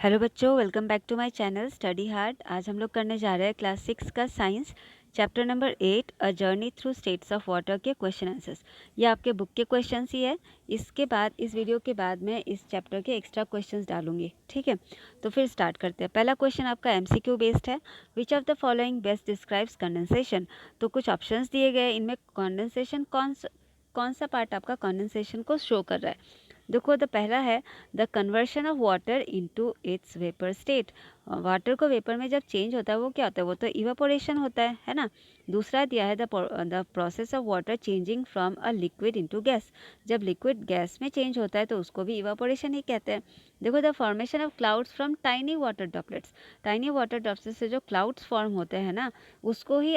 Hello बच्चों, welcome back to my channel study hard. आज हम लोग करने जा रहे हैं क्लास 6 का science chapter number 8 a journey through states of water के क्वेश्चन आंसर्स। ये आपके बुक के क्वेश्चंस ही है। इसके बाद इस वीडियो के बाद मैं इस चैप्टर के एक्स्ट्रा क्वेश्चंस डालूंगी, ठीक है। तो फिर स्टार्ट करते हैं। पहला क्वेश्चन आपका एमसीक्यू बेस्ड है। Which of the following best describes condensation. तो कुछ ऑप्शंस दिए गए, इनमें कंडेंसेशन कौन सा पार्ट आपका कंडेंसेशन को शो कर रहा है। देखो, द पहला है the conversion of water into its vapour state. Water को वेपर में जब चेंज होता है वो क्या होता है, वो तो इवापोरेशन होता है ना। दूसरा दिया है the process of water changing from a liquid into gas. जब लिक्विड गैस में चेंज होता है तो उसको भी इवापोरेशन ही कहते हैं। देखो, the formation of clouds from tiny water droplets. Tiny water droplets से जो क्लाउड्स फॉर्म होते हैं ना, उसको ही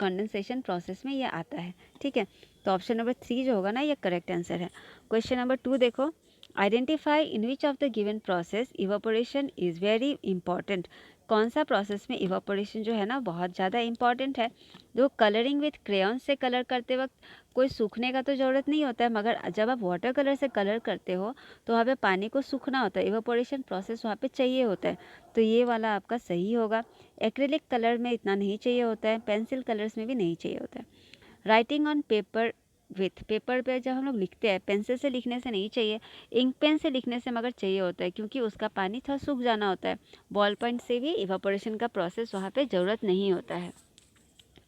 कंडेंसेशन प्रोसेस में ये आता है, ठीक है। तो ऑप्शन नंबर 3 जो होगा ना, ये करेक्ट आंसर है। क्वेश्चन नंबर 2 देखो, identify in which of the given process evaporation is very important. कौन सा प्रोसेस में इवापोरेशन जो है ना बहुत ज़्यादा इंपॉर्टेंट है। जो कलरिंग विथ क्रेयॉन से कलर करते वक्त कोई सूखने का तो ज़रूरत नहीं होता है, मगर जब आप वाटर कलर से कलर करते हो तो वहाँ पे पानी को सूखना होता है, इवापोरेशन प्रोसेस वहाँ पे चाहिए होता है। तो ये वाला आपका सही होगा। एक्रेलिक कलर में इतना नहीं चाहिए होता है, पेंसिल कलर्स में भी नहीं चाहिए होता है। Writing on paper with, paper पे जब हम लोग लिखते हैं पेंसिल से लिखने से नहीं चाहिए, इंक पेन से लिखने से मगर चाहिए होता है, क्योंकि उसका पानी थोड़ा सूख जाना होता है। बॉल पॉइंट से भी इवापोरेशन का प्रोसेस वहाँ पे ज़रूरत नहीं होता है,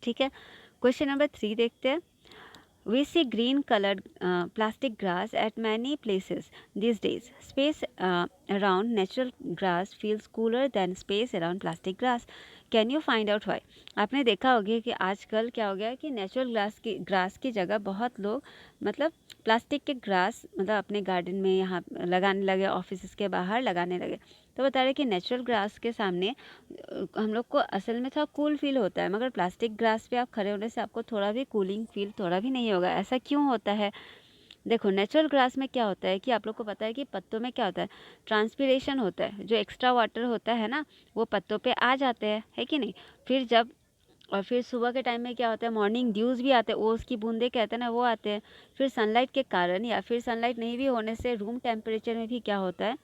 ठीक है। क्वेश्चन नंबर 3 देखते हैं। We see green colored plastic grass at many places these days. Space around natural grass feels cooler than space around plastic grass. Can you find out why? आपने देखा होगा कि आजकल क्या हो गया है कि नेचुरल ग्रास की जगह बहुत लोग मतलब प्लास्टिक के ग्रास मतलब अपने गार्डन में यहाँ लगाने लगे, ऑफिस के बाहर लगाने लगे। तो बता रहे कि नेचुरल ग्रास के सामने हम लोग को असल में थोड़ा कूल फील होता है, मगर प्लास्टिक ग्रास पे आप खड़े होने से आपको थोड़ा भी कूलिंग फील थोड़ा भी नहीं होगा। ऐसा क्यों होता है? देखो, नेचुरल ग्रास में क्या होता है कि आप लोग को पता है कि पत्तों में क्या होता है, ट्रांसपीरेशन होता है। जो एक्स्ट्रा वाटर होता है ना, वो पत्तों पे आ जाते हैं, है कि नहीं। फिर जब और फिर सुबह के टाइम में क्या होता है, मॉर्निंग ड्यूज़ भी आते हैं, ओस की बूंदे कहते हैं ना, वो आते हैं। फिर सनलाइट के कारण या फिर सनलाइट नहीं भी होने से रूम टेम्परेचर में भी क्या होता है,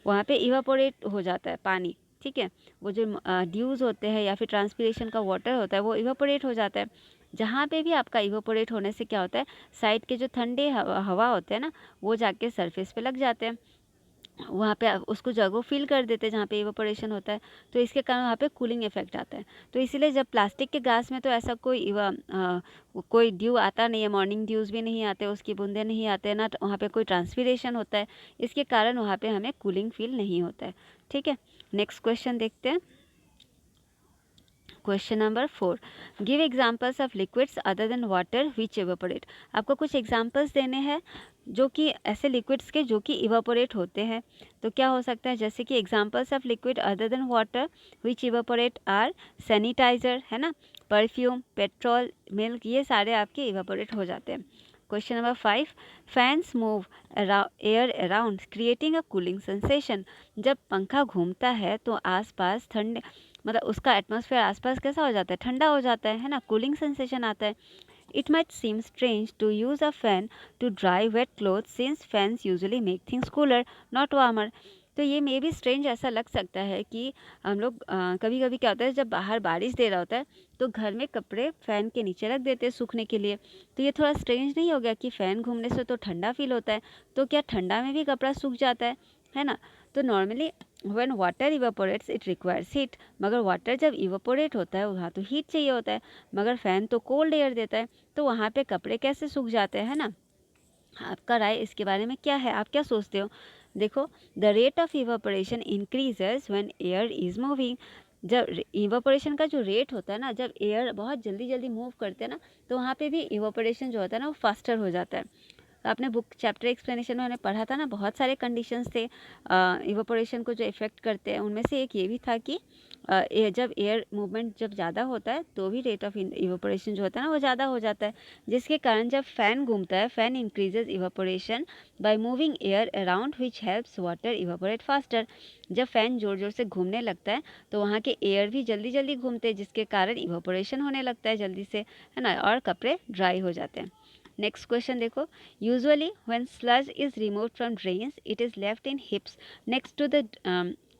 वहाँ पे इवापोरेट हो जाता है पानी, ठीक है। वो जो ड्यूज़ होते हैं या फिर ट्रांसपीरेशन का वाटर होता है वो इवापोरेट हो जाता है। जहाँ पे भी आपका इवापोरेट होने से क्या होता है, साइड के जो ठंडे हवा होते हैं ना, वो जाके सरफेस पे लग जाते हैं। वहाँ पे उसको जगह फिल कर देते हैं जहाँ पे इवापोरेशन होता है। तो इसके कारण वहाँ पे कूलिंग इफेक्ट आता है। तो इसीलिए जब प्लास्टिक के ग्लास में तो ऐसा कोई ड्यू आता नहीं है, मॉर्निंग ड्यूज़ भी नहीं आते, उसकी बूंदे नहीं आते ना, वहाँ पे कोई ट्रांसपीरेशन होता है। इसके कारण वहाँ पे हमें कूलिंग फील नहीं होता है, ठीक है। नेक्स्ट क्वेश्चन देखते हैं। Question number 4, give examples of liquids other than water which evaporate. आपको कुछ एग्जांपल्स देने हैं जो कि ऐसे लिक्विड्स के जो कि इवेपोरेट होते हैं। तो क्या हो सकता है, जैसे कि examples of liquid other than water which evaporate are sanitiser, है ना, परफ्यूम, पेट्रोल, मिल्क, ये सारे आपके इवेपोरेट हो जाते हैं। Question number 5, fans move air around creating a cooling sensation. जब पंखा घूमता है तो आसपास ठंडे मतलब उसका एटमॉस्फेयर आसपास कैसा हो जाता है, ठंडा हो जाता है ना, कूलिंग सेंसेशन आता है। It might seem strange to use a fan to dry wet cloth since fans usually make things cooler not warmer. तो ये मे भी स्ट्रेंज ऐसा लग सकता है कि हम लोग कभी कभी क्या होता है, जब बाहर बारिश दे रहा होता है तो घर में कपड़े फ़ैन के नीचे रख देते हैं सूखने के लिए। तो ये थोड़ा स्ट्रेंज नहीं हो गया कि फ़ैन घूमने से तो ठंडा फील होता है, तो क्या ठंडा में भी कपड़ा सूख जाता है ना। तो normally when water evaporates it requires heat. मगर वाटर जब इवापोरेट होता है वहाँ तो हीट चाहिए होता है, मगर फ़ैन तो कोल्ड एयर देता है, तो वहाँ पे कपड़े कैसे सूख जाते हैं, है ना। आपका राय इसके बारे में क्या है, आप क्या सोचते हो? देखो, the rate of evaporation increases when air is moving. जब इवापोरेशन का जो रेट होता है ना, जब एयर बहुत जल्दी जल्दी मूव करते हैं ना, तो वहाँ पे भी इवापोरेशन जो होता है ना वो फास्टर हो जाता है। तो आपने बुक चैप्टर एक्सप्लेनेशन में हमने पढ़ा था ना, बहुत सारे कंडीशंस थे इवापोरेशन को जो इफ़ेक्ट करते हैं। उनमें से एक ये भी था कि जब एयर मूवमेंट जब ज़्यादा होता है तो भी रेट ऑफ इवापोरेशन जो होता है ना वो ज़्यादा हो जाता है, जिसके कारण जब फ़ैन घूमता है, fan increases evaporation by moving air around which helps water evaporate faster. जब फ़ैन ज़ोर ज़ोर से घूमने लगता है तो वहाँ के एयर भी जल्दी जल्दी घूमते हैं, जिसके कारण इवापोरेशन होने लगता है जल्दी से, है ना, और कपड़े ड्राई हो जाते हैं। नेक्स्ट क्वेश्चन देखो, usually when sludge is removed from drains it is left in heaps next to the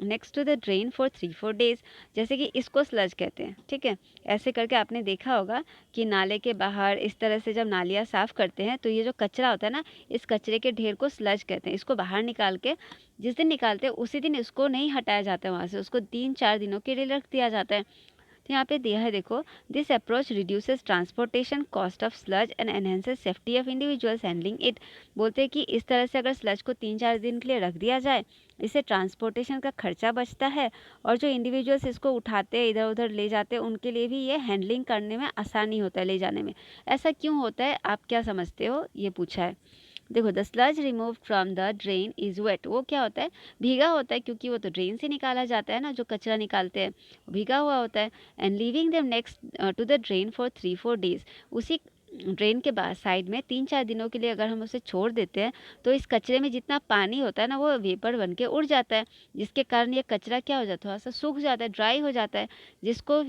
next to the drain for 3-4 days. जैसे कि इसको स्लज कहते हैं, ठीक है। ऐसे करके आपने देखा होगा कि नाले के बाहर इस तरह से जब नालियाँ साफ़ करते हैं तो ये जो कचरा होता है ना, इस कचरे के ढेर को स्लज कहते हैं। इसको बाहर निकाल के जिस दिन निकालते हैं उसी दिन इसको नहीं हटाया जाता है वहाँ से, उसको 3-4 दिनों के लिए रख दिया जाता है। तो यहाँ पे दिया है देखो, this approach reduces transportation cost of sludge and enhances safety of individuals handling it. बोलते हैं कि इस तरह से अगर स्लज को 3-4 दिन के लिए रख दिया जाए, इससे ट्रांसपोर्टेशन का खर्चा बचता है और जो इंडिविजुअल्स इसको उठाते हैं इधर उधर ले जाते हैं उनके लिए भी ये हैंडलिंग करने में आसानी होता है, ले जाने में। ऐसा क्यों होता है, आप क्या समझते हो, ये पूछा है। देखो, the sludge remove from the drain is wet. वो क्या होता है, भीगा होता है, क्योंकि वो तो ड्रेन से निकाला जाता है ना, जो कचरा निकालते हैं भीगा हुआ होता है। And leaving them next to the drain for 3-4 days. उसी ड्रेन के बाद साइड में 3-4 दिनों के लिए अगर हम उसे छोड़ देते हैं तो इस कचरे में जितना पानी होता है ना, वो वेपर बन के उड़ जाता है, जिसके कारण ये कचरा क्या हो जाता है, थोड़ा सा सूख जाता है, ड्राई हो जाता है, जिसको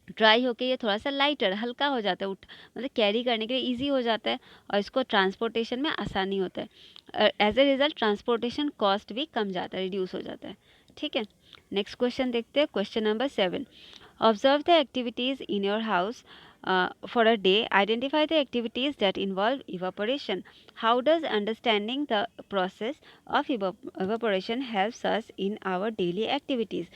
ड्राई होके ये थोड़ा सा लाइटर हल्का हो जाता है, मतलब कैरी करने के लिए इजी हो जाता है और इसको ट्रांसपोर्टेशन में आसानी होता है। As a result transportation cost भी कम जाता है, रिड्यूस हो जाता है, ठीक है। नेक्स्ट क्वेश्चन देखते हैं, question number 7। Observe the activities in your house for a day. Identify the activities that involve evaporation. How does understanding the process of evaporation helps us in our daily activities?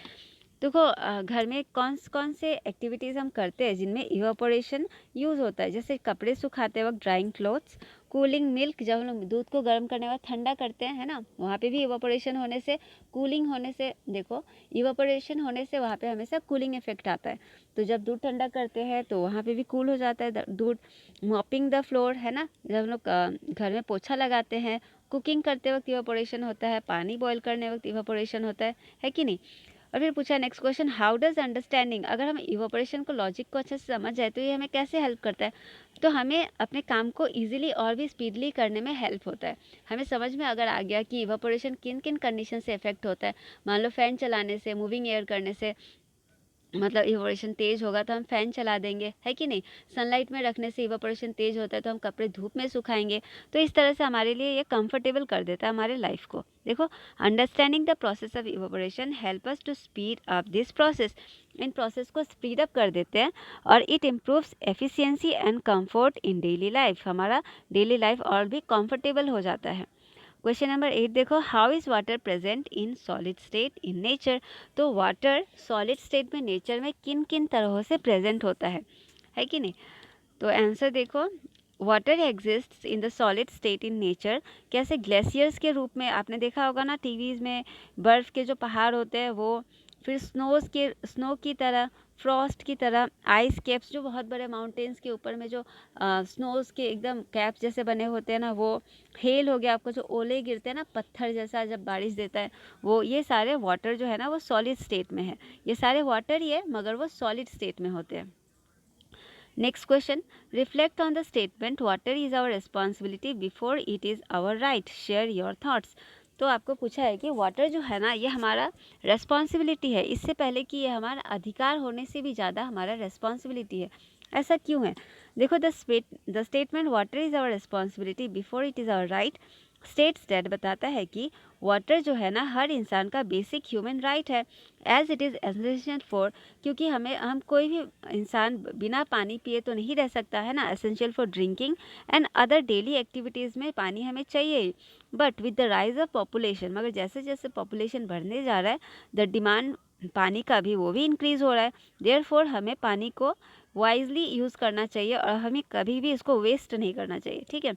देखो, घर में कौन कौन से activities हम करते हैं जिनमें इवापोरेशन यूज़ होता है। जैसे कपड़े सुखाते वक्त ड्राइंग क्लोथ्स, कूलिंग मिल्क, जब हम लोग दूध को गर्म करने के बाद ठंडा करते हैं, है ना, वहाँ पे भी इवापोरेशन होने से, कूलिंग होने से, देखो इवापोरेशन होने से वहाँ पे हमेशा कूलिंग इफेक्ट आता है। तो जब दूध ठंडा करते हैं तो वहाँ पे भी कूल हो जाता है दूध। मॉपिंग द फ्लोर, है ना, जब हम लोग घर में पोछा लगाते हैं, कुकिंग करते वक्त इवापोरेशन होता है, पानी बॉयल करने वक्त इवापोरेशन होता है कि नहीं। और फिर पूछा next question, how does understanding, अगर हम इवापोरेशन को, लॉजिक को अच्छे से समझ जाए तो ये हमें कैसे हेल्प करता है। तो हमें अपने काम को इजीली और भी स्पीडली करने में हेल्प होता है। हमें समझ में अगर आ गया कि इवापोरेशन किन किन कंडीशन से इफेक्ट होता है, मान लो फैन चलाने से, मूविंग एयर करने से, मतलब इवापोरेशन तेज़ होगा तो हम फ़ैन चला देंगे, है कि नहीं। सनलाइट में रखने से इवापोरेशन तेज़ होता है तो हम कपड़े धूप में सुखाएंगे। तो इस तरह से हमारे लिए ये कंफर्टेबल कर देता है हमारे लाइफ को। देखो, understanding the process of evaporation help us to speed up this process. इन प्रोसेस को स्पीड अप कर देते हैं और it improves efficiency and comfort in daily life. हमारा डेली लाइफ और भी कंफर्टेबल हो जाता है। क्वेश्चन नंबर 8 देखो, how is water present in solid state in nature. तो वाटर सॉलिड स्टेट में नेचर में किन किन तरहों से प्रेजेंट होता है कि नहीं। तो आंसर देखो, water exists in the solid state in nature. कैसे, ग्लेशियर्स के रूप में, आपने देखा होगा ना टीवीज़ में, बर्फ़ के जो पहाड़ होते हैं वो, फिर स्नो की तरह, फ्रॉस्ट की तरह, आइस कैप्स, जो बहुत बड़े माउंटेन्स के ऊपर में जो स्नोज़ के एकदम कैप्स जैसे बने होते हैं ना, वो हेल हो गया आपको, जो ओले गिरते हैं ना पत्थर जैसा जब बारिश देता है, वो, ये सारे वाटर जो है ना वो सॉलिड स्टेट में है। ये सारे वाटर ही है मगर वो सॉलिड स्टेट में होते हैं। Next question, reflect on the statement water is our responsibility before it is our right, share your thoughts. तो आपको पूछा है कि वाटर जो है ना ये हमारा रेस्पॉन्सिबिलिटी है, इससे पहले कि ये हमारा अधिकार होने से भी ज़्यादा हमारा रेस्पॉन्सिबिलिटी है। ऐसा क्यों है, देखो, the statement water is our responsibility before it is our right states that, बताता है कि वाटर जो है ना हर इंसान का बेसिक ह्यूमन राइट है, as it is essential for, क्योंकि हम कोई भी इंसान बिना पानी पिए तो नहीं रह सकता है ना, essential for drinking and other daily activities में पानी हमें चाहिए। But with the rise of population, मगर जैसे जैसे पॉपुलेशन बढ़ने जा रहा है, द डिमांड पानी का भी वो भी इंक्रीज़ हो रहा है। देयरफॉर हमें पानी को वाइजली यूज़ करना चाहिए और हमें कभी भी इसको वेस्ट नहीं करना चाहिए, ठीक है।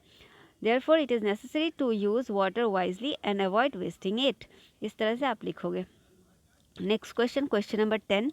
Therefore, it is necessary to use water wisely and avoid wasting it. इस तरह से आप लिखोगे। Next question, question number 10,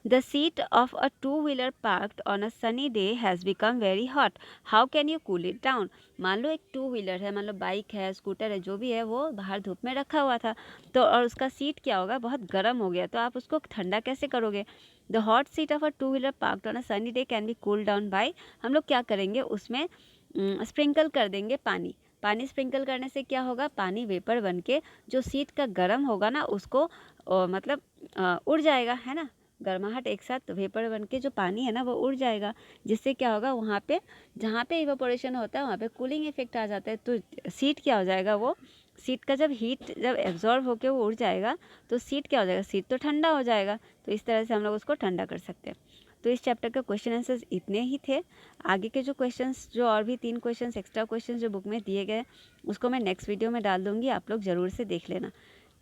the seat of a two-wheeler parked on a sunny day has become very hot, how can you cool it down. मान लो एक two wheeler है, मान लो bike है, स्कूटर है, जो भी है, वो बाहर धूप में रखा हुआ था, तो और उसका सीट क्या होगा, बहुत गर्म हो गया, तो आप उसको ठंडा कैसे करोगे। The hot seat of a two wheeler parked on a sunny day can be cool down by, हम लोग क्या करेंगे, उसमें स्प्रिंकल कर देंगे पानी स्प्रिंकल करने से क्या होगा, पानी वेपर बन के जो सीट का गर्म होगा ना उसको मतलब उड़ जाएगा, है ना, गर्माहट एक साथ वेपर बन के जो पानी है ना वो उड़ जाएगा, जिससे क्या होगा, वहाँ पे जहाँ पे इवेपोरेशन होता है वहाँ पे कूलिंग इफेक्ट आ जाता है, तो सीट क्या हो जाएगा, वो सीट का जब हीट जब एब्जॉर्ब होकर वो उड़ जाएगा तो सीट क्या हो जाएगा, सीट तो ठंडा हो जाएगा। तो इस तरह से हम लोग उसको ठंडा कर सकते हैं। तो इस चैप्टर के क्वेश्चन आंसर्स इतने ही थे। आगे के जो क्वेश्चंस, जो और भी 3 क्वेश्चंस एक्स्ट्रा क्वेश्चंस जो बुक में दिए गए, उसको मैं नेक्स्ट वीडियो में डाल दूँगी, आप लोग ज़रूर से देख लेना,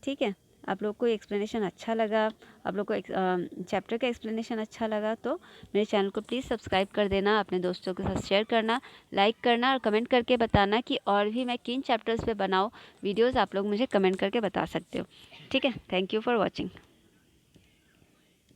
ठीक है। आप लोग को एक्सप्लेनेशन अच्छा लगा, आप लोग को चैप्टर का एक्सप्लेनेशन अच्छा लगा तो मेरे चैनल को प्लीज़ सब्सक्राइब कर देना, अपने दोस्तों के साथ शेयर करना, लाइक करना और कमेंट करके बताना कि और भी मैं किन चैप्टर्स पे बनाऊँ वीडियोज़, आप लोग मुझे कमेंट करके बता सकते हो, ठीक है। Thank you for watching.